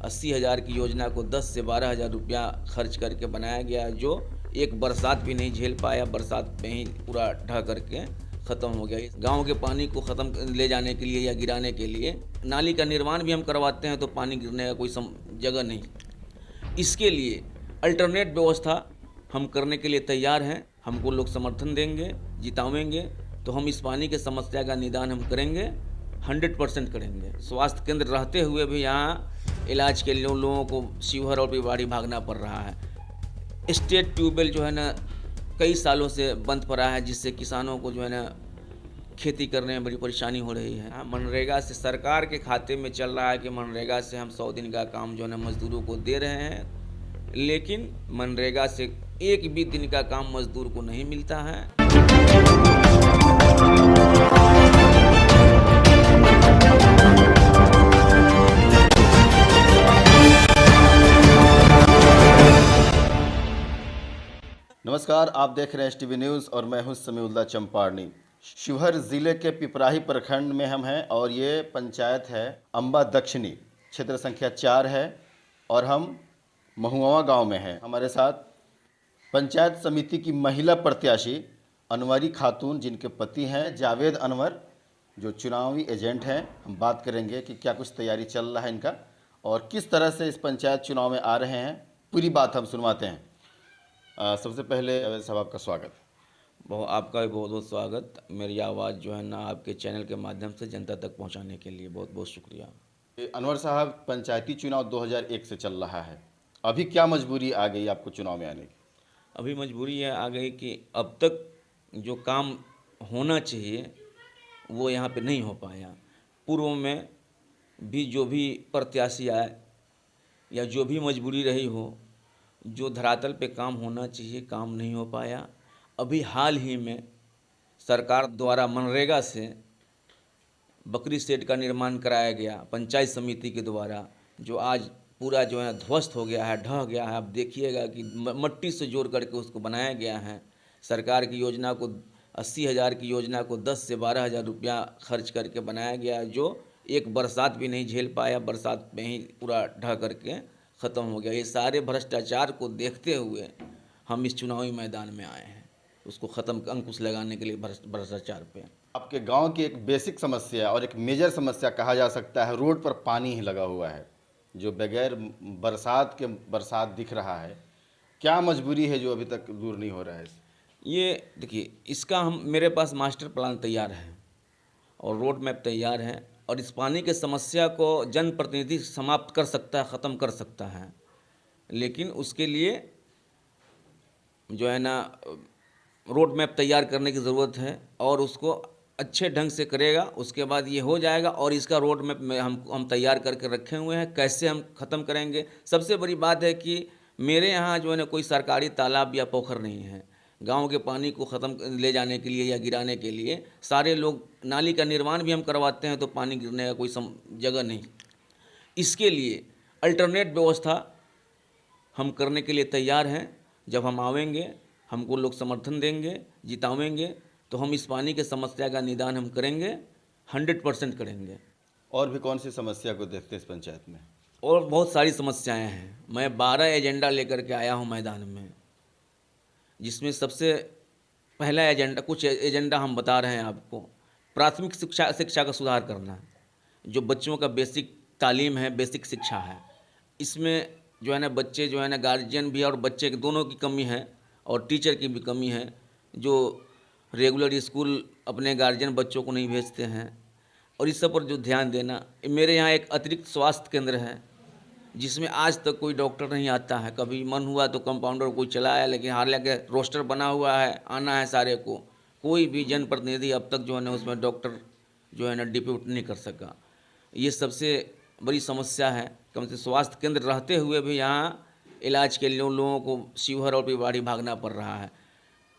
80,000 की योजना को 10 से 12,000 रुपया खर्च करके बनाया गया, जो एक बरसात भी नहीं झेल पाया। बरसात में ही पूरा ढह करके ख़त्म हो गया। गांव के पानी को ख़त्म ले जाने के लिए या गिराने के लिए नाली का निर्माण भी हम करवाते हैं तो पानी गिरने का कोई जगह नहीं। इसके लिए अल्टरनेट व्यवस्था हम करने के लिए तैयार हैं। हमको लोग समर्थन देंगे, जितावेंगे तो हम इस पानी के समस्या का निदान हम करेंगे, 100% करेंगे। स्वास्थ्य केंद्र रहते हुए भी यहाँ इलाज के लिए लोगों को शिवहर और भिवाड़ी भागना पड़ रहा है। स्टेट ट्यूबवेल जो है ना कई सालों से बंद पड़ा है, जिससे किसानों को जो है ना खेती करने में बड़ी परेशानी हो रही है। मनरेगा से सरकार के खाते में चल रहा है कि मनरेगा से हम 100 दिन का काम जो है ना मजदूरों को दे रहे हैं, लेकिन मनरेगा से एक भी दिन का काम मजदूर को नहीं मिलता है। नमस्कार, आप देख रहे हैं एसटीवी न्यूज़ और मैं हूं समीउल्लाह चंपारनी। शिवहर ज़िले के पिपराही प्रखंड में हम हैं और ये पंचायत है अम्बा दक्षिणी, क्षेत्र संख्या 4 है और हम महुआ गांव में हैं। हमारे साथ पंचायत समिति की महिला प्रत्याशी अनवरी खातून, जिनके पति हैं जावेद अनवर, जो चुनावी एजेंट हैं। हम बात करेंगे कि क्या कुछ तैयारी चल रहा है इनका और किस तरह से इस पंचायत चुनाव में आ रहे हैं, पूरी बात हम सुनवाते हैं। सबसे पहले जावेद साहब, आपका स्वागत। आपका भी बहुत बहुत स्वागत। मेरी आवाज़ जो है ना आपके चैनल के माध्यम से जनता तक पहुंचाने के लिए बहुत बहुत शुक्रिया। अनवर साहब, पंचायती चुनाव 2001 से चल रहा है, अभी क्या मजबूरी आ गई आपको चुनाव में आने की? अभी मजबूरी यह आ गई कि अब तक जो काम होना चाहिए वो यहाँ पे नहीं हो पाया। पूर्व में भी जो भी प्रत्याशी आए या जो भी मजबूरी रही हो, जो धरातल पे काम होना चाहिए काम नहीं हो पाया। अभी हाल ही में सरकार द्वारा मनरेगा से बकरी शेड का निर्माण कराया गया पंचायत समिति के द्वारा, जो आज पूरा जो है ध्वस्त हो गया है, ढह गया है। आप देखिएगा कि मट्टी से जोड़ करके उसको बनाया गया है। सरकार की योजना को 80,000 की योजना को 10 से 12,000 रुपया खर्च करके बनाया गया, जो एक बरसात भी नहीं झेल पाया। बरसात में ही पूरा ढह करके ख़त्म हो गया। ये सारे भ्रष्टाचार को देखते हुए हम इस चुनावी मैदान में आए हैं, उसको ख़त्म अंकुश लगाने के लिए भ्रष्टाचार पे। आपके गांव की एक बेसिक समस्या और एक मेजर समस्या कहा जा सकता है, रोड पर पानी ही लगा हुआ है, जो बगैर बरसात दिख रहा है। क्या मजबूरी है जो अभी तक दूर नहीं हो रहा है? ये देखिए, इसका मेरे पास मास्टर प्लान तैयार है और रोड मैप तैयार है, और इस पानी के समस्या को जनप्रतिनिधि समाप्त कर सकता है, ख़त्म कर सकता है। लेकिन उसके लिए जो है ना रोड मैप तैयार करने की ज़रूरत है और उसको अच्छे ढंग से करेगा, उसके बाद ये हो जाएगा। और इसका रोड मैप में हम तैयार करके रखे हुए हैं, कैसे हम ख़त्म करेंगे। सबसे बड़ी बात है कि मेरे यहाँ जो है ना कोई सरकारी तालाब या पोखर नहीं है। गांव के पानी को ख़त्म ले जाने के लिए या गिराने के लिए सारे लोग नाली का निर्माण भी हम करवाते हैं तो पानी गिरने का कोई जगह नहीं। इसके लिए अल्टरनेट व्यवस्था हम करने के लिए तैयार हैं। जब हम आवेंगे, हमको लोग समर्थन देंगे, जितावेंगे तो हम इस पानी के समस्या का निदान हम करेंगे, 100% करेंगे। और भी कौन सी समस्या को देखते हैं इस पंचायत में? और बहुत सारी समस्याएं हैं। मैं 12 एजेंडा लेकर के आया हूं मैदान में, जिसमें सबसे पहला एजेंडा, कुछ एजेंडा हम बता रहे हैं आपको। प्राथमिक शिक्षा का सुधार करना, जो बच्चों का बेसिक तालीम है, बेसिक शिक्षा है, इसमें जो है ना बच्चे जो है ना गार्जियन भी और बच्चे दोनों की कमी है और टीचर की भी कमी है, जो रेगुलर स्कूल अपने गार्जियन बच्चों को नहीं भेजते हैं। और इस सब पर जो ध्यान देना। मेरे यहाँ एक अतिरिक्त स्वास्थ्य केंद्र है जिसमें आज तक कोई डॉक्टर नहीं आता है। कभी मन हुआ तो कंपाउंडर कोई चलाया, लेकिन हालांकि रोस्टर बना हुआ है, आना है सारे को, कोई भी जनप्रतिनिधि अब तक जो है ना उसमें डॉक्टर जो है ना डिप्यूट नहीं कर सका। ये सबसे बड़ी समस्या है। कम से स्वास्थ्य केंद्र रहते हुए भी यहाँ इलाज के लिए लोगों को शिवहर और भिवाड़ी भागना पड़ रहा है।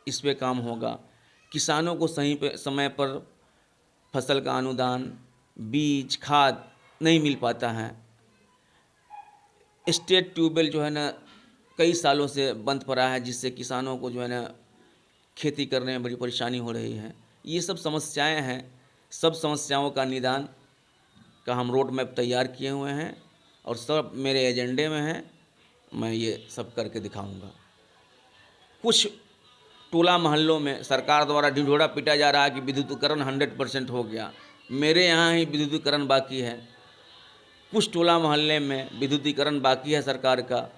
इस पे काम होगा। किसानों को सही पे समय पर फसल का अनुदान, बीज, खाद नहीं मिल पाता है। स्टेट ट्यूबवेल जो है ना कई सालों से बंद पड़ा है, जिससे किसानों को जो है ना खेती करने में बड़ी परेशानी हो रही है। ये सब समस्याएं हैं। सब समस्याओं का निदान का हम रोड मैप तैयार किए हुए हैं और सब मेरे एजेंडे में है, मैं ये सब करके दिखाऊंगा। कुछ टोला मोहल्लों में सरकार द्वारा ढिंढोरा पीटा जा रहा है कि विद्युतीकरण 100% हो गया, मेरे यहाँ ही विद्युतीकरण बाकी है। कुछ टोला मोहल्ले में विद्युतीकरण बाकी है सरकार का,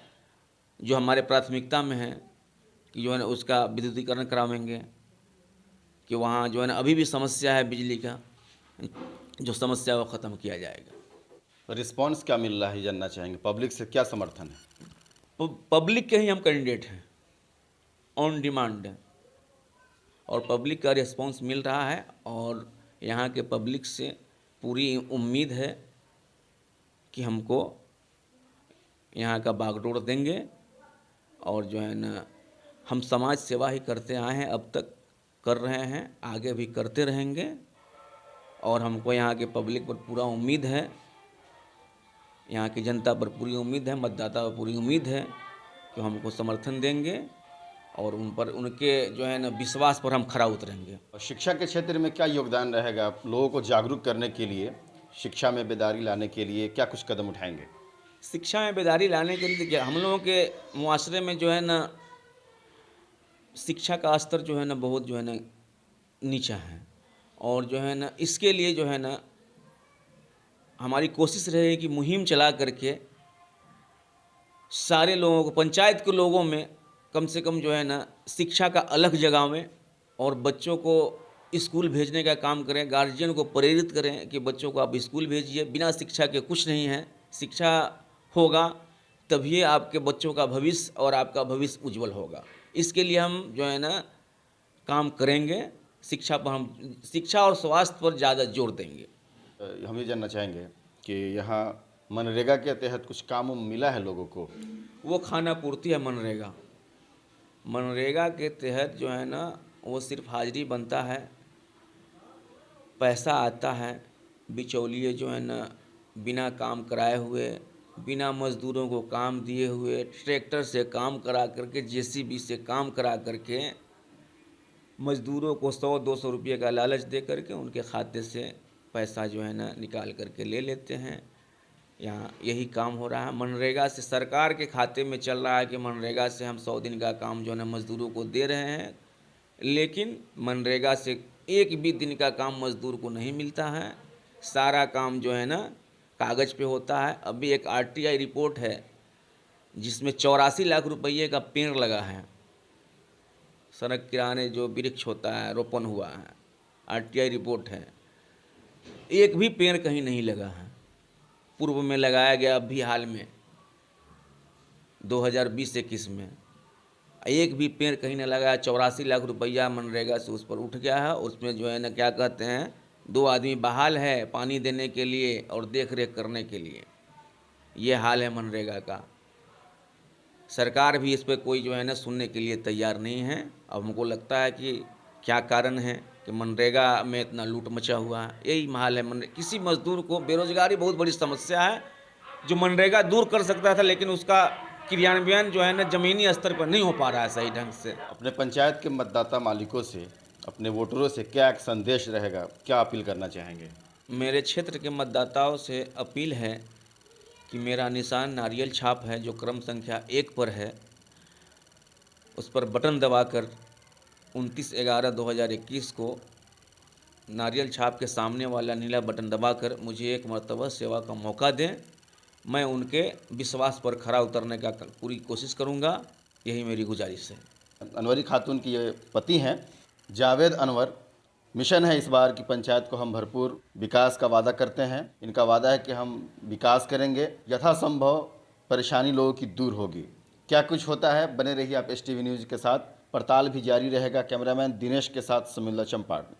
जो हमारे प्राथमिकता में है कि जो है ना उसका विद्युतीकरण करावेंगे, कि वहाँ जो है ना अभी भी समस्या है बिजली का, जो समस्या वो ख़त्म किया जाएगा। रिस्पांस क्या मिल रहा है जानना चाहेंगे, पब्लिक से क्या समर्थन है? पब्लिक के ही हम कैंडिडेट हैं, ऑन डिमांड है, और पब्लिक का रिस्पांस मिल रहा है। और यहाँ के पब्लिक से पूरी उम्मीद है कि हमको यहाँ का बागडोर देंगे, और जो है ना हम समाज सेवा ही करते आए हैं, अब तक कर रहे हैं, आगे भी करते रहेंगे। और हमको यहाँ के पब्लिक पर पूरा उम्मीद है, यहाँ की जनता पर पूरी उम्मीद है, मतदाता पर पूरी उम्मीद है कि हमको समर्थन देंगे, और उन पर उनके जो है ना विश्वास पर हम खरा उतरेंगे। शिक्षा के क्षेत्र में क्या योगदान रहेगा? आप लोगों को जागरूक करने के लिए, शिक्षा में बेदारी लाने के लिए क्या कुछ कदम उठाएंगे? शिक्षा में बेदारी लाने के लिए देखिए, हम लोगों के मुआशरे में जो है ना शिक्षा का स्तर जो है ना बहुत जो है ना नीचा है, और जो है ना इसके लिए जो है ना हमारी कोशिश रहे कि मुहिम चला करके सारे लोगों को, पंचायत के लोगों में कम से कम जो है ना शिक्षा का अलग जगावें, और बच्चों को स्कूल भेजने का काम करें, गार्जियन को प्रेरित करें कि बच्चों को आप स्कूल भेजिए, बिना शिक्षा के कुछ नहीं है। शिक्षा होगा तभी आपके बच्चों का भविष्य और आपका भविष्य उज्जवल होगा। इसके लिए हम जो है ना काम करेंगे, शिक्षा पर हम, शिक्षा और स्वास्थ्य पर ज़्यादा जोर देंगे। हम ये जानना चाहेंगे कि यहाँ मनरेगा के तहत कुछ काम मिला है लोगों को? वो खाना पूर्ति है मनरेगा। मनरेगा के तहत जो है ना वो सिर्फ हाजिरी बनता है, पैसा आता है, बिचौलिए जो है ना बिना काम कराए हुए, बिना मज़दूरों को काम दिए हुए, ट्रैक्टर से काम करा करके, जेसीबी से काम करा करके मज़दूरों को 100-200 रुपये का लालच दे करके उनके खाते से पैसा जो है ना निकाल करके ले लेते हैं। यहाँ यही काम हो रहा है। मनरेगा से सरकार के खाते में चल रहा है कि मनरेगा से हम 100 दिन का काम जो है ना मज़दूरों को दे रहे हैं, लेकिन मनरेगा से एक भी दिन का काम मज़दूर को नहीं मिलता है। सारा काम जो है ना कागज़ पे होता है। अभी एक आरटीआई रिपोर्ट है जिसमें 84 लाख रुपये का पेड़ लगा है, सड़क किनारे जो वृक्ष होता है रोपण हुआ है, आरटीआई रिपोर्ट है। एक भी पेड़ कहीं नहीं लगा है। पूर्व में लगाया गया, अभी हाल में 2020-21 में एक भी पेड़ कहीं नहीं लगा है। 84 लाख रुपया मनरेगा से उस पर उठ गया है। उसमें जो है ना क्या कहते हैं, 2 आदमी बहाल है पानी देने के लिए और देख रेख करने के लिए। ये हाल है मनरेगा का। सरकार भी इस पर कोई जो है ना सुनने के लिए तैयार नहीं है। अब हमको लगता है कि क्या कारण है कि मनरेगा में इतना लूट मचा हुआ है। यही हाल है। किसी मजदूर को, बेरोजगारी बहुत बड़ी समस्या है जो मनरेगा दूर कर सकता था, लेकिन उसका क्रियान्वयन जो है ना ज़मीनी स्तर पर नहीं हो पा रहा है सही ढंग से। अपने पंचायत के मतदाता मालिकों से, अपने वोटरों से क्या एक संदेश रहेगा, क्या अपील करना चाहेंगे? मेरे क्षेत्र के मतदाताओं से अपील है कि मेरा निशान नारियल छाप है जो क्रम संख्या 1 पर है। उस पर बटन दबाकर 29/11/2021 को नारियल छाप के सामने वाला नीला बटन दबाकर मुझे एक मर्तबा सेवा का मौका दें। मैं उनके विश्वास पर खरा उतरने का पूरी कोशिश करूंगा। यही मेरी गुजारिश है। अनवरी खातून की ये पति हैं जावेद अनवर। मिशन है इस बार की पंचायत को हम भरपूर विकास का वादा करते हैं। इनका वादा है कि हम विकास करेंगे, यथासंभव परेशानी लोगों की दूर होगी। क्या कुछ होता है, बने रहिए आप STV न्यूज़ के साथ। पड़ताल भी जारी रहेगा। कैमरामैन दिनेश के साथ समीउल्लाह चंपारण।